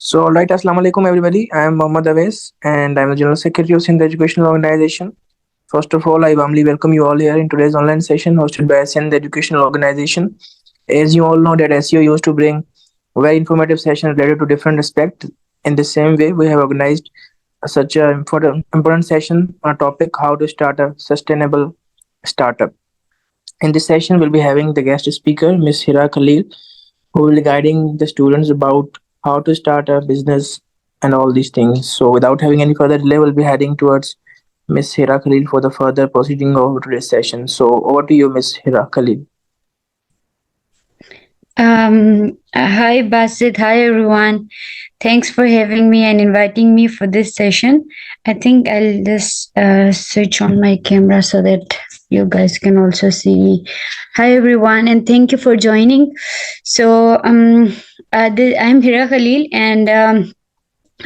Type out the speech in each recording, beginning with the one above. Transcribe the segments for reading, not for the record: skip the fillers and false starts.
So, all right, Assalamu alaikum, everybody. I am Mohammad Awais, and I'm the General Secretary of Sindh Educational Organization. First of all, I warmly welcome you all here in today's online session hosted by Sindh Educational Organization. As you all know, that SEO used to bring very informative sessions related to different aspects. In the same way, we have organized such an important session on a topic how to start a sustainable startup. In this session, we'll be having the guest speaker, Miss Hira Khalil, who will be guiding the students about how to start a business and all these things. So, without having any further delay, we'll be heading towards Miss Hira Khalil for the further proceeding of today's session. So, over to you, Miss Hira Khalil. Hi Basit, hi everyone. Thanks for having me and inviting me for this session. I think I'll just switch on my camera so that you guys can also see me. Hi everyone, and thank you for joining. I'm Hira Khalil, and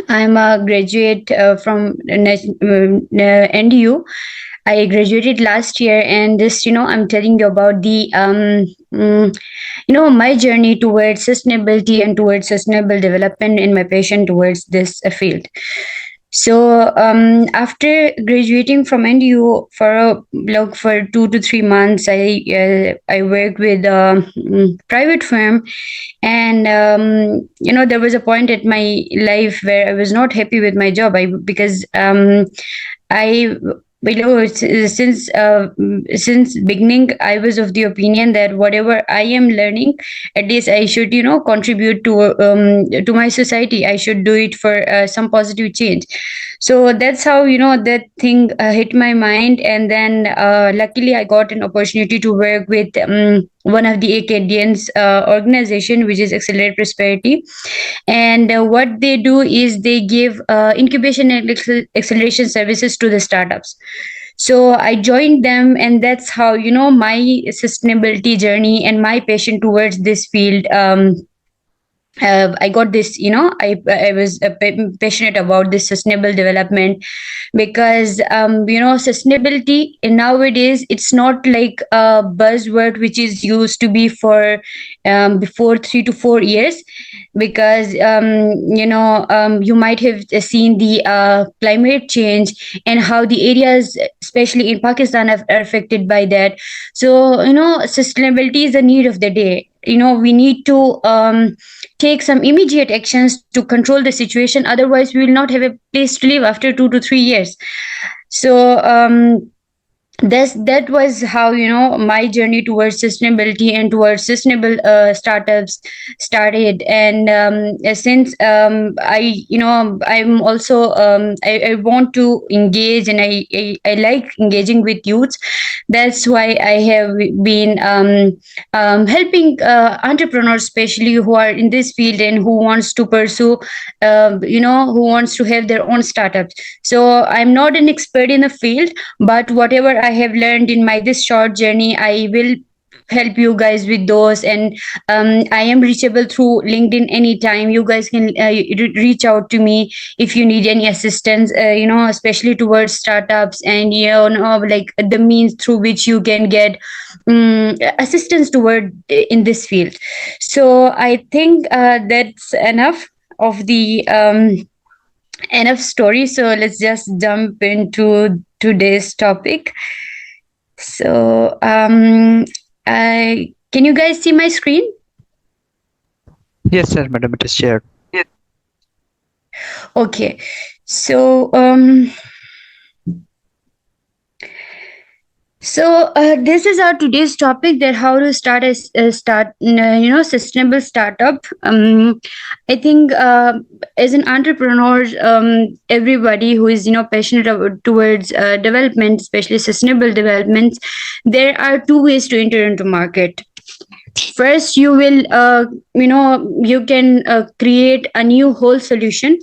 I'm a graduate from NDU. I graduated last year, and this, I'm telling you about the my journey towards sustainability and towards sustainable development and my passion towards this field. So after graduating from NDU for 2 to 3 months, I worked with a private firm, and there was a point at my life where I was not happy with my job. Because I since beginning I was of the opinion that whatever I am learning, at least I should contribute to my society. I should do it for some positive change. So that's how that thing hit my mind. And then luckily I got an opportunity to work with one of the Acadians organization, which is Accelerate Prosperity. And what they do is they give incubation and acceleration services to the startups. So I joined them, and that's how my sustainability journey and my passion towards this field I got this. I was passionate about this sustainable development, because sustainability in nowadays, it's not like a buzzword which is used to be for before 3 to 4 years. Because you might have seen the climate change and how the areas, especially in Pakistan, are affected by that. So sustainability is the need of the day. We need to take some immediate actions to control the situation. Otherwise, we will not have a place to live after 2 to 3 years. So that was how my journey towards sustainability and towards sustainable startups started. And since I'm also I want to engage, and I like engaging with youths. That's why I have been helping entrepreneurs, especially who are in this field and who wants to pursue who wants to have their own startups. So I'm not an expert in the field, but whatever I have learned in my this short journey, I will help you guys with those. And I am reachable through LinkedIn anytime. You guys can reach out to me if you need any assistance, especially towards startups, and like the means through which you can get assistance toward in this field. So I think that's of the enough story. So let's just jump into today's topic. So I can you guys see my screen? Yes, sir, madam, it is shared. Okay. So this is our today's topic, that how to start sustainable startup. I think as an entrepreneur, everybody who is passionate towards development, especially sustainable developments, there are two ways to enter into market. First, you will you can create a new whole solution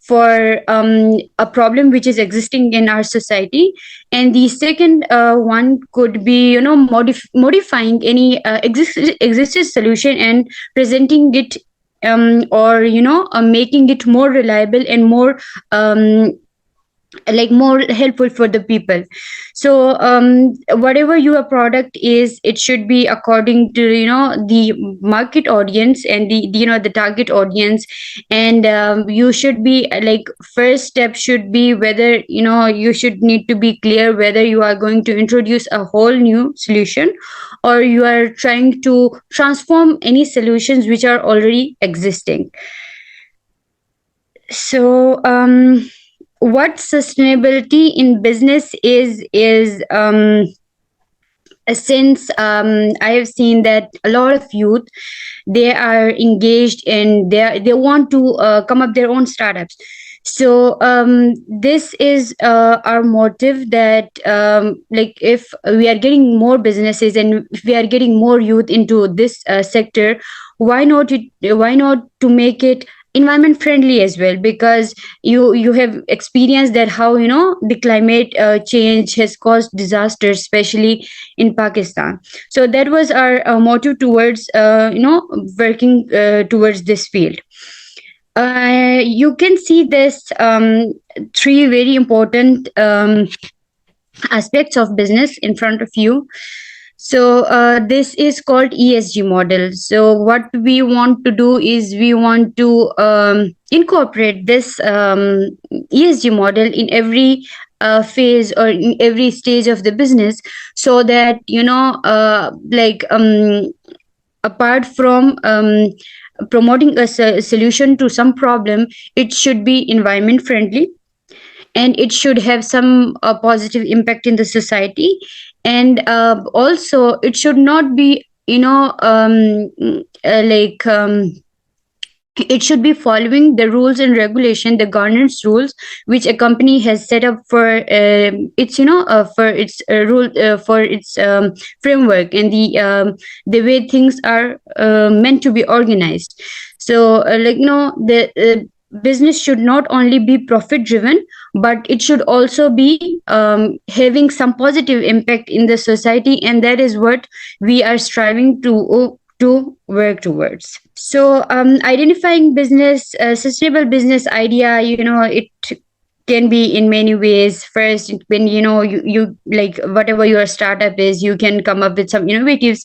for a problem which is existing in our society. And the second one could be modifying any existing solution and presenting it, or making it more reliable and more like more helpful for the people. So whatever your product is, it should be according to the market audience and the target audience. And you should be like, first step should be whether you should need to be clear whether you are going to introduce a whole new solution, or you are trying to transform any solutions which are already existing. So what sustainability in business is since I have seen that a lot of youth, they are engaged and they want to come up their own startups. So this is our motive, that like if we are getting more businesses and if we are getting more youth into this sector, why not to make it environment friendly as well? Because you have experienced that how the climate change has caused disasters, especially in Pakistan. So that was our motto towards working towards this field. You can see this three very important aspects of business in front of you. So this is called ESG model. So what we want to do is we want to incorporate this ESG model in every phase or in every stage of the business, so that like apart from promoting a solution to some problem, it should be environment friendly, and it should have some positive impact in the society. And also it should not be like it should be following the rules and regulation, the governance rules which a company has set up for its for its rule for its framework, and the way things are meant to be organized. So like the business should not only be profit driven, but it should also be having some positive impact in the society, and that is what we are striving to work towards. So identifying business sustainable business idea, it can be in many ways. First, when you like whatever your startup is, you can come up with some innovative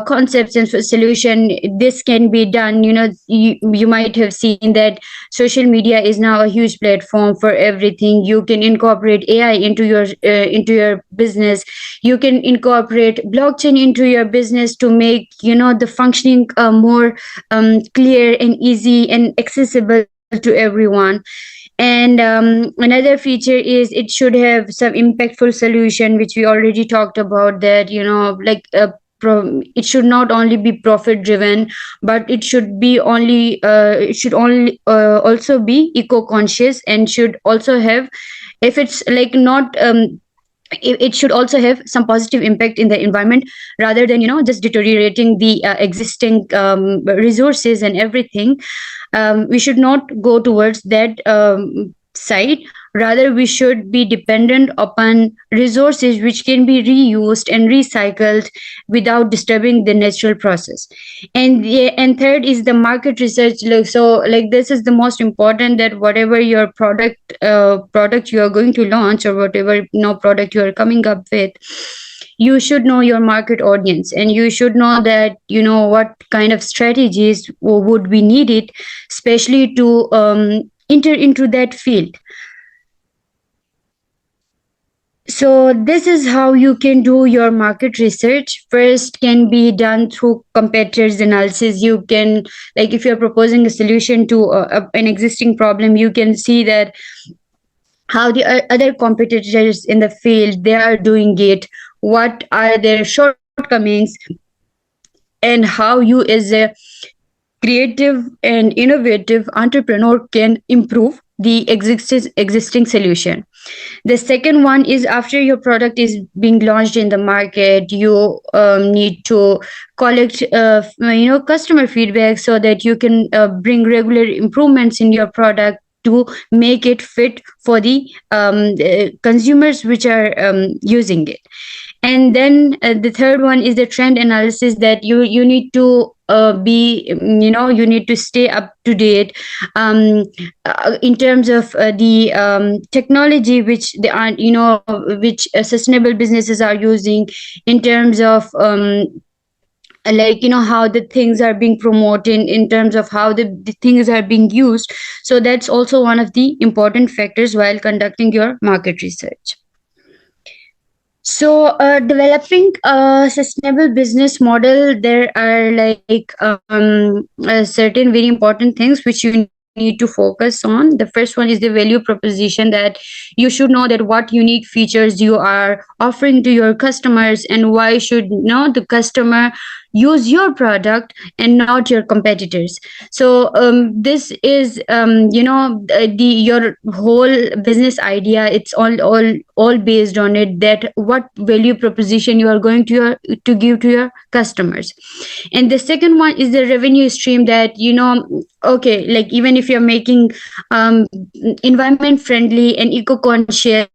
concepts and solution. This can be done, you might have seen that social media is now a huge platform for everything. You can incorporate AI into your business. You can incorporate blockchain into your business to make the functioning more clear and easy and accessible to everyone. And another feature is it should have some impactful solution, which we already talked about, that like it should not only be profit driven, but it should only also be eco conscious, and should also have, if it's like not it should also have some positive impact in the environment, rather than just deteriorating the existing resources and everything. We should not go towards that side. Rather, we should be dependent upon resources which can be reused and recycled without disturbing the natural process. And third is the market research. So like this is the most important, that whatever your product you are going to launch, or whatever product you are coming up with, you should know your market audience, and you should know that what kind of strategies would be needed, especially to enter into that field. So this is how you can do your market research. First can be done through competitors analysis. You can, like if you're proposing a solution to an existing problem, you can see that how the other competitors in the field, they are doing it, what are their shortcomings, and how you as a creative and innovative entrepreneur can improve the existing solution. The second one is, after your product is being launched in the market, you need to collect customer feedback, so that you can bring regular improvements in your product to make it fit for the consumers which are using it. And then the third one is the trend analysis, that you need to be, you need to stay up to date, um, in terms of the technology which they are, which sustainable businesses are using, in terms of like, how the things are being promoted, in terms of how the things are being used. So that's also one of the important factors while conducting your market research. So, developing a sustainable business model, there are like certain very important things which you need to focus on. The first one is the value proposition, that you should know that what unique features you are offering to your customers, and why should the customer use your product and not your competitors. So this is, the your whole business idea, it's all based on it, that what value proposition you are going to give to your customers. And the second one is the revenue stream, that okay, like, even if you're making um, environment friendly and eco conscious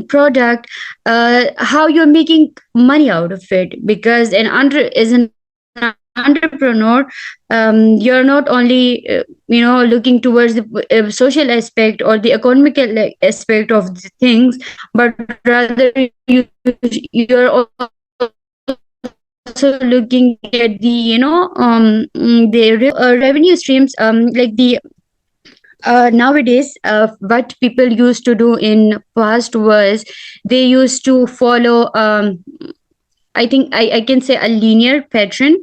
product, how you're making money out of it. Because as an entrepreneur, you're not only looking towards the social aspect or the economical aspect of the things, but rather you're also looking at the the revenue streams, like the nowadays, what people used to do in past was, they used to follow, I think I can say, a linear pattern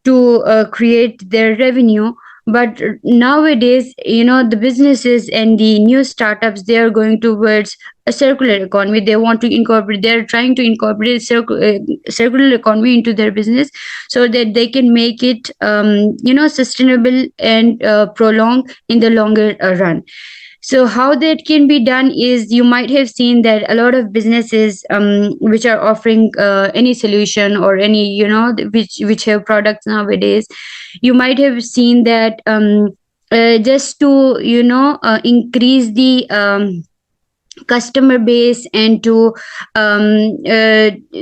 to create their revenue. But nowadays, the businesses and the new startups, they are going towards a circular economy. They want to incorporate, they're trying to incorporate circular economy into their business, so that they can make it sustainable and prolong in the longer run. So how that can be done is, you might have seen that a lot of businesses which are offering any solution, or any, which have products nowadays, you might have seen that just to increase the customer base, and to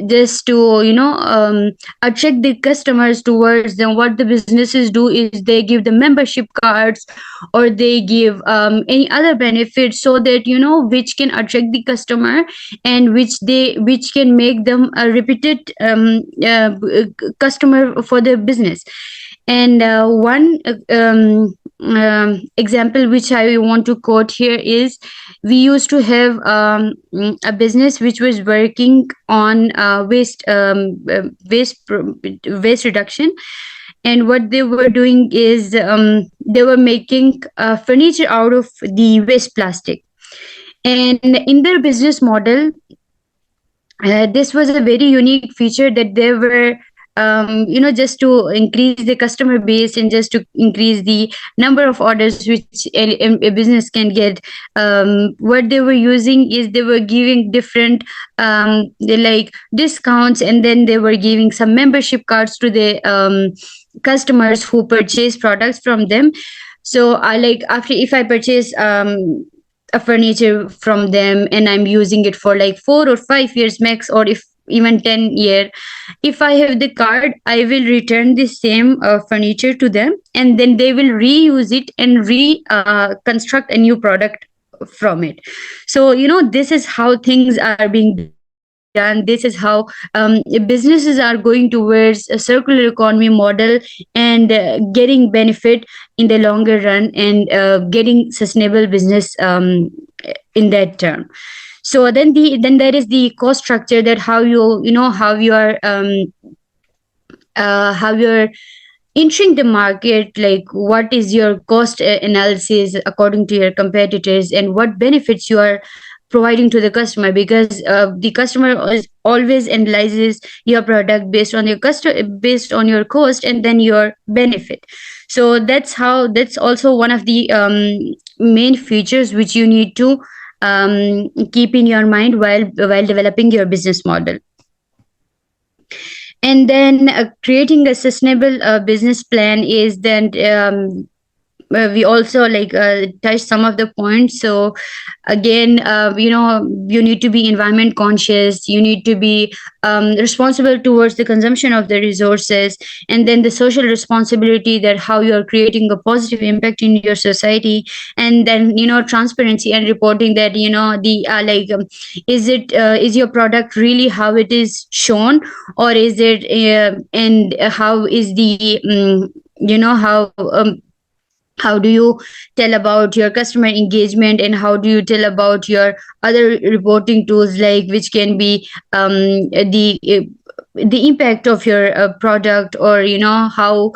just to attract the customers towards them, what the businesses do is, they give the membership cards, or they give any other benefits, so that which can attract the customer, and which can make them a repeated customer for the business. And one example which I want to quote here is, we used to have a business which was working on waste reduction. And what they were doing is, they were making furniture out of the waste plastic. And in their business model, this was a very unique feature, that they were just to increase the customer base, and just to increase the number of orders which a business can get. What they were using is, they were giving different like discounts, and then they were giving some membership cards to the customers who purchase products from them. So I, like, after, if I purchase a furniture from them, and I'm using it for like 4 or 5 years max, or if even 10 year, if I have the card, I will return the same furniture to them, and then they will reuse it and construct a new product from it. So this is how things are being done. This is how businesses are going towards a circular economy model, and getting benefit in the longer run, and getting sustainable business in that term. So then there is the cost structure, that how how you're entering the market, like what is your cost analysis according to your competitors, and what benefits you are providing to the customer. Because the customer always analyzes your product based on your cost, and then your benefit. So that's also one of the main features which you need to keep in your mind while developing your business model. And then creating a sustainable business plan is then we also touch some of the points. So again, you need to be environment conscious, you need to be responsible towards the consumption of the resources, and then the social responsibility, that how you are creating a positive impact in your society. And then transparency and reporting, that the is your product really how it is shown, or is it and how is the how do you tell about your customer engagement, and how do you tell about your other reporting tools, like which can be the impact of your product, or how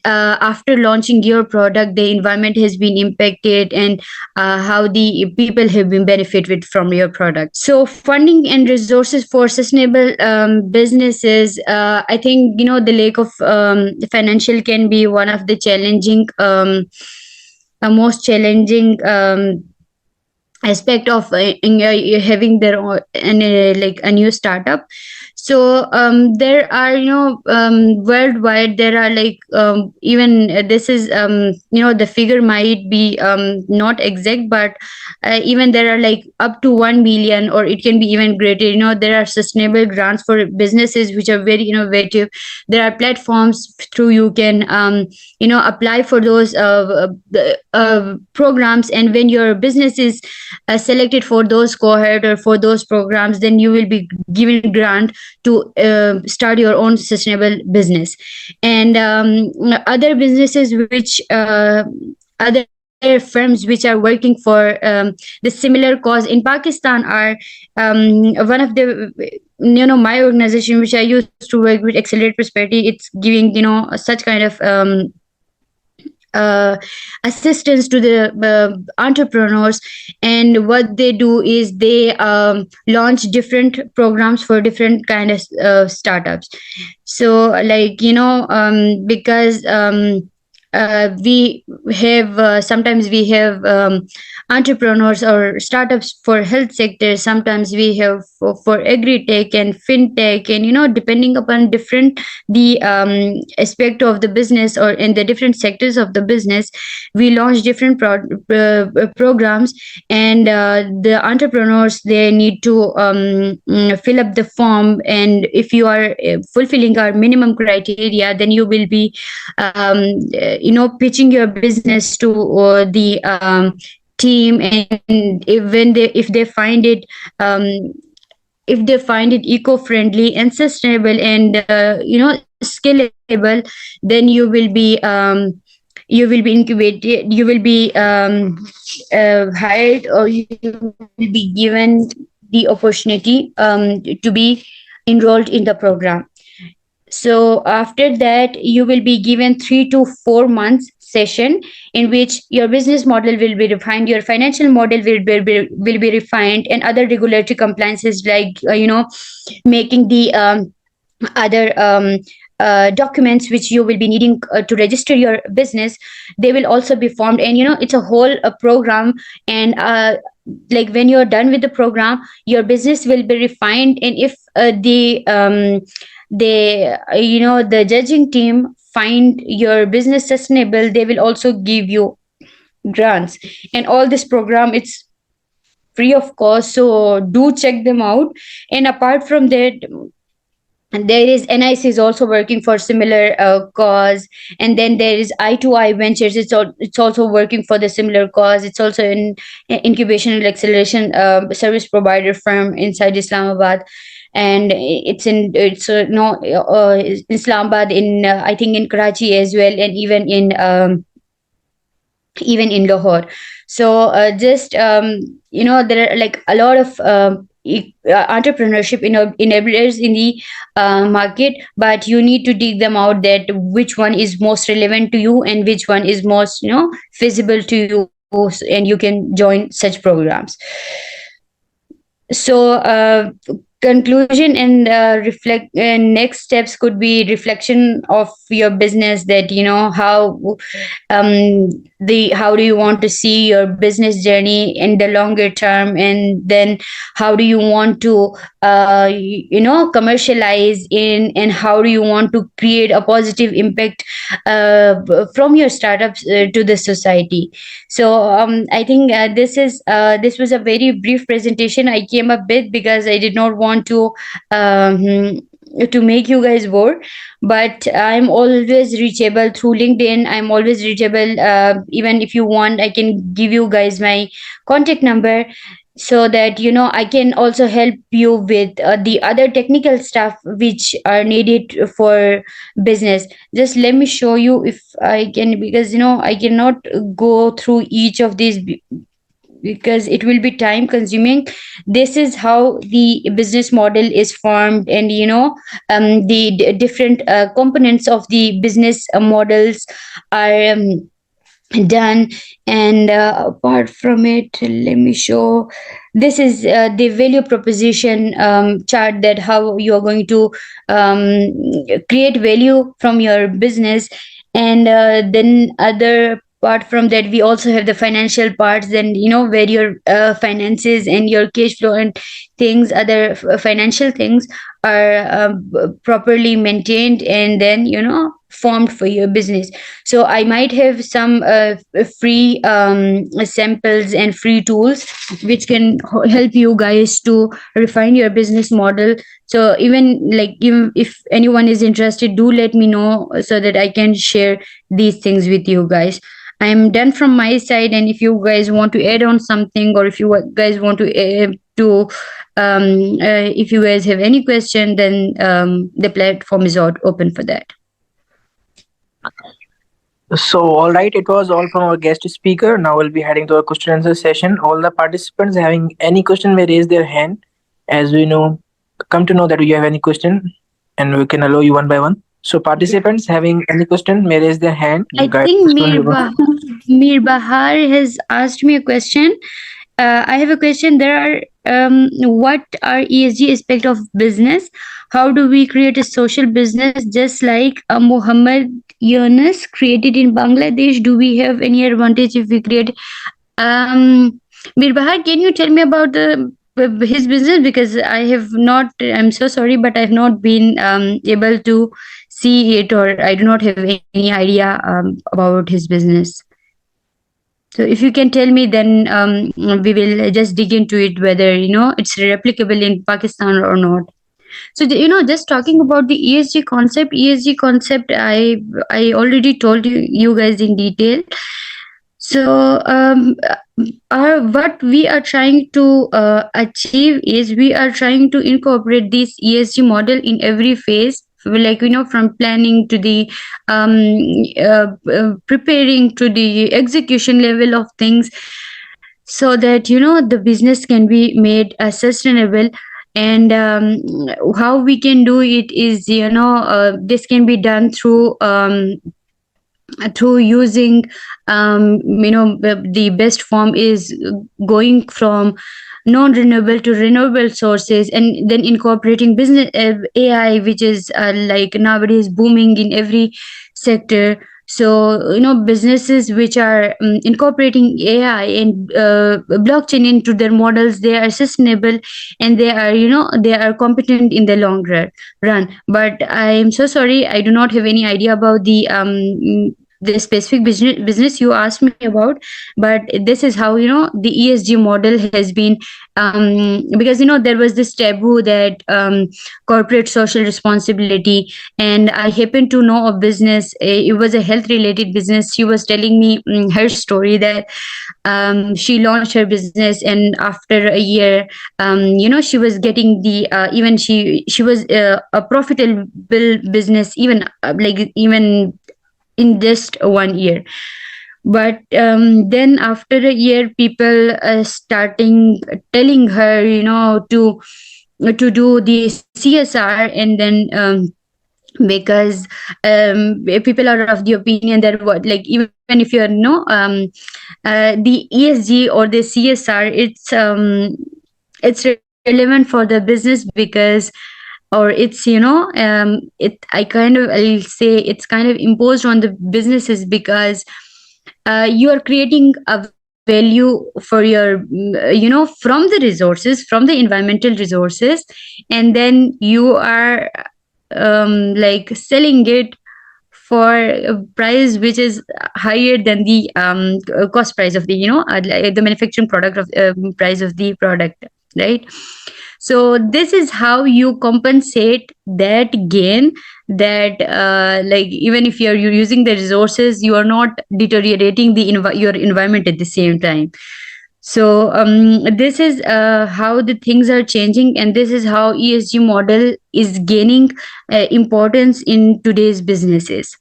after launching your product the environment has been impacted, and how the people have been benefited from your product. So funding and resources for sustainable businesses, I think the lack of financial can be one of the challenging most challenging aspect of having their own and like a new startup. So there are worldwide there are even this is the figure might be not exact, but even there are like up to 1 million, or it can be even greater. There are sustainable grants for businesses which are very innovative. There are platforms through you can apply for those programs, and when your business is selected for those cohort or for those programs, then you will be given grant to start your own sustainable business. And other businesses which other firms which are working for the similar cause in Pakistan are one of the my organization which I used to work with, Accelerate Prosperity. It's giving such kind of uh, assistance to the entrepreneurs. And what they do is they launch different programs for different kind of startups. So because we have sometimes we have entrepreneurs or startups for health sector, sometimes we have for agri-tech and fintech, and depending upon different the aspect of the business, or in the different sectors of the business, we launch different programs. And the entrepreneurs, they need to fill up the form, and if you are fulfilling our minimum criteria, then you will be pitching your business to the team. And if they find it eco-friendly and sustainable and scalable, then you will be incubated, you will be hired, or you will be given the opportunity to be enrolled in the program. So after that, you will be given 3 to 4 months session, in which your business model will be refined, your financial model will be refined, and other regulatory compliances, like making the other documents which you will be needing to register your business, they will also be formed. And it's a whole program. And like when you're done with the program, your business will be refined. And if the judging team find your business sustainable, they will also give you grants. And all this program, it's free of cost, so do check them out. And apart from that, and there is NIC is also working for similar cause. And then there is I2I Ventures. It's also working for the similar cause. It's also an incubation and acceleration service provider firm inside Islamabad. And it's no Islamabad, in I think in Karachi as well, and even in Lahore. So just there are like a lot of entrepreneurship enablers in the market, but you need to dig them out, that which one is most relevant to you and which one is most feasible to you, and you can join such programs. So conclusion and reflect next steps could be reflection of your business, that how how do you want to see your business journey in the longer term, and then how do you want to commercialize in, and how do you want to create a positive impact from your startups to the society. So I think this was a very brief presentation I came up with, because I did not want to make you guys bored. But I'm always reachable through LinkedIn. I'm always reachable. Even if you want, I can give you guys my contact number, so that I can also help you with the other technical stuff which are needed for business. Just let me show you if I can, because I cannot go through each of these because it will be time consuming. This is how the business model is formed, and the different components of the business models are done. And apart from it, let me show, this is the value proposition chart, that how you are going to create value from your business. And then other apart from that, we also have the financial parts, then where your finances and your cash flow and things, other financial things are properly maintained, and then formed for your business. So I might have some free samples and free tools which can help you guys to refine your business model. So even if anyone is interested, do let me know so that I can share these things with you guys. I'm done from my side, and if you guys want to add on something, or if you guys want to if you guys have any question, then the platform is open for that. So, all right, it was all from our guest speaker. Now we'll be heading to our question and answer session. All the participants having any question may raise their hand, as we know, come to know that you have any question, and we can allow you one by one. So, participants having any question may raise their hand. I Guys, think don't give up. Mir Bahar has asked me a question. I have a question. There are what are ESG aspect of business? How do we create a social business just like a Muhammad Yunus created in Bangladesh? Do we have any advantage if we create? Mir Bahar, can you tell me about the his business, because I have not. I'm so sorry, but I have not been able to see it, or I do not have any idea about his business. So if you can tell me, then we will just dig into it, whether it's replicable in Pakistan or not. So just talking about the ESG concept, I already told you guys in detail. So what we are trying to achieve is, we are trying to incorporate this ESG model in every phase, like from planning to the preparing to the execution level of things, so that the business can be made sustainable. And how we can do it is, this can be done through using the best form is going from non-renewable to renewable sources, and then incorporating business AI, which is like nowadays booming in every sector. So businesses which are incorporating AI and blockchain into their models, they are sustainable, and they are competent in the long run. But I am so sorry, I do not have any idea about the specific business you asked me about. But this is how the ESG model has been, because there was this taboo that corporate social responsibility. And I happened to know a business. It was a health related business. She was telling me her story, that she launched her business, and after a year, she was getting the even she was a profitable business, even even in just 1 year. But then after a year, people starting telling her to do the CSR. And then because people are of the opinion that, what, like, even if you're the ESG or the CSR, it's relevant for the business, because, or it's, it I kind of, I'll say it's kind of imposed on the businesses, because you are creating a value for your, from the resources, from the environmental resources, and then you are like selling it for a price which is higher than the cost price of the, like the manufacturing product of price of the product, right? So this is how you compensate that gain, that like even if you're using the resources, you are not deteriorating the your environment at the same time. So this is how the things are changing, and this is how ESG model is gaining importance in today's businesses.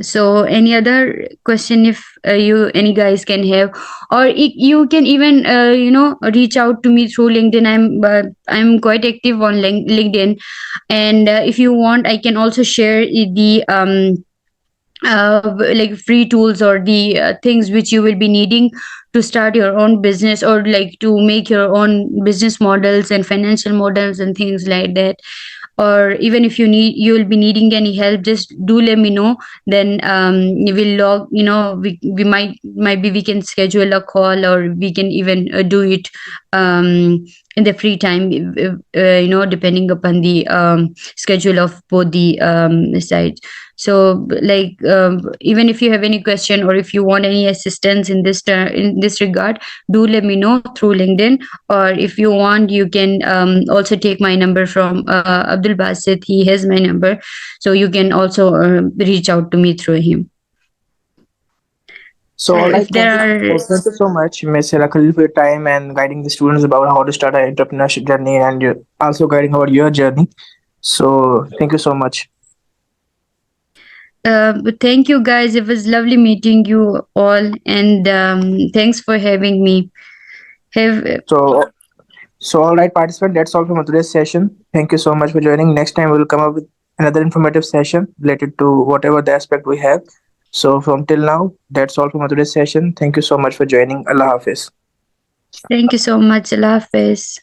So any other question, if you any guys can have, or you can even reach out to me through LinkedIn. I'm quite active on LinkedIn, and if you want, I can also share the like free tools, or the things which you will be needing to start your own business, or like to make your own business models and financial models and things like that. Or even if you will be needing any help, just do let me know. Then we'll log, we might be, we can schedule a call, or we can even do it in the free time, depending upon the schedule of both the sides. So like even if you have any question, or if you want any assistance in this regard, do let me know through LinkedIn. Or if you want, you can also take my number from Abdul Basit. He has my number, so you can also reach out to me through him. So, all right, If there are, thank you so much, Ms. Hira Khalil, for your time and guiding the students about how to start an entrepreneurship journey, and you're also guiding about your journey. So, thank you so much. but thank you guys, it was lovely meeting you all, and thanks for having me. Have So, all right, participant, that's all from today's session. Thank you so much for joining. Next time, we will come up with another informative session related to whatever the aspect we have. So, from till now, that's all from today's session. Thank you so much for joining. Allah Hafiz. Thank you so much. Allah Hafiz.